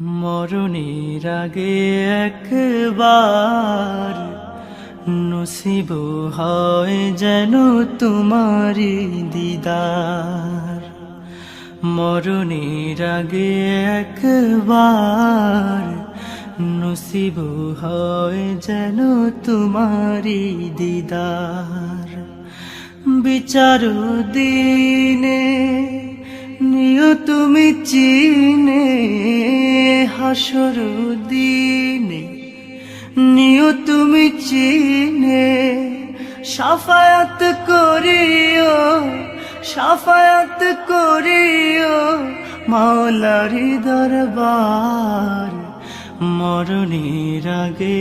মরণের আগে একবার নসিব হয় যেন তোমারি দিদার। মরণের আগে একবার নসিব হয় যেন তোমারি দিদার। বিচার দিনে নিও তুমি চিনে, হাসর দিনে নিও তুমি চিনে, শাফায়াত করিও, শাফায়াত করিও মাওলারি দরবার। মরণের আগে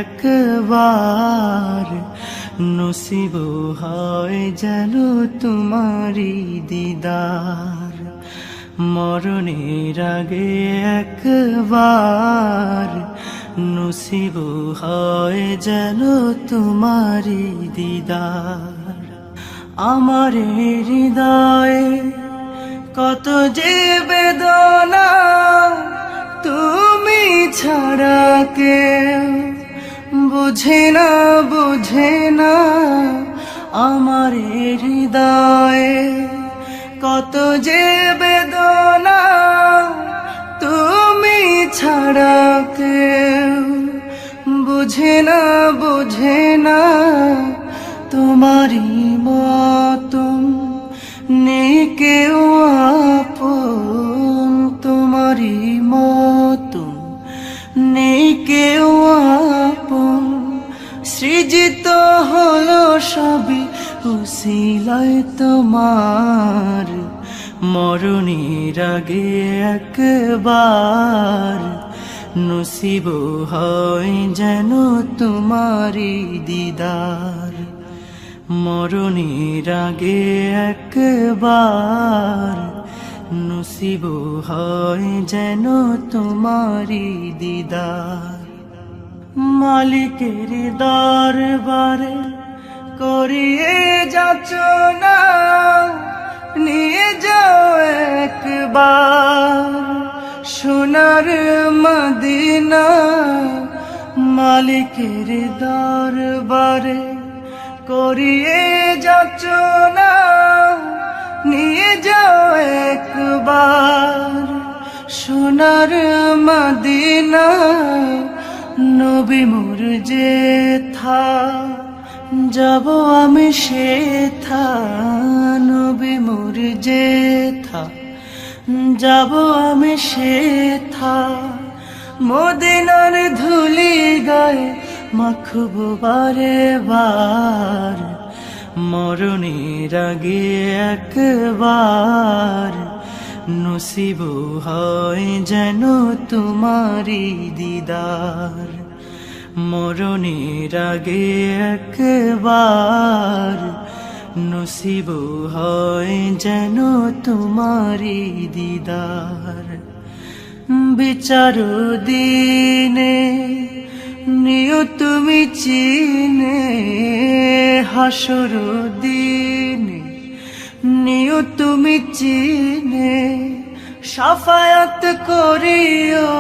একবার নসিব হয় যেন তোমারি দিদার। মরণের আগে একবার নসিব হয় যেন তোমারি দিদার। আমার হৃদয়ে কত যে বেদনা, তুমি ছাড়া কেউ বুঝে না, বুঝে না। আমার হৃদয়ে কত যে বেদনা, তুমি ছাড়া কেউ বুঝে না, বুঝে না। তোমারই মতন নেই কেউ আপন, তোমারই মতন নেই কেউ আপন। সৃজিত হলো সবই উসিলায় তোমার। মরণের আগে একবার নসিব হয় যেন তোমারি দিদার। মরণের আগে একবার নসিব হয় যেন তোমারি দিদার। মালিকের দরবারে করিয়ে যাচনা, নিয়ে যাও একবার সোনার মদিনা। মালিকের দরবারে করিয়ে যাচনা, নিয়ে যাও একবার সোনার মদিনা। নবী মোর যেথা যাব আমি সেথা, নবী মোর যেথা যাব আমি সেথা। মদিনার ধুলি গায়ে মাখব বারে বার। মরণের আগে একবার নসিব হয় যেন তোমারি দিদার। মরণের আগে একবার নসিব হয় যেন তোমারি দিদার। বিচার দিনে নিও তুমি চিনে, হাসর দিনে নিও তুমি চিনে, শাফায়াত করিও,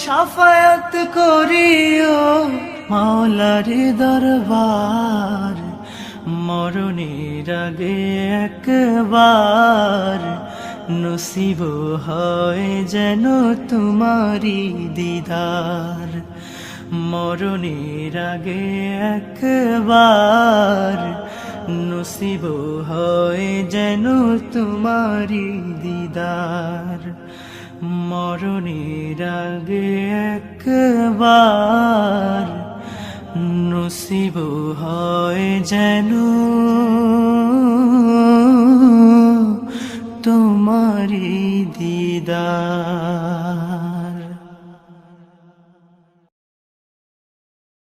শাফায়াত করিও মাওলারি দরবার। মরণের আগে একবার নসিব হয় যেন তোমারি দিদার। মরণের আগে একবার নসিব হয় যেন তোমারি দিদার। মরণের আগে একবার নসিব হয় যেন তোমারি দিদার।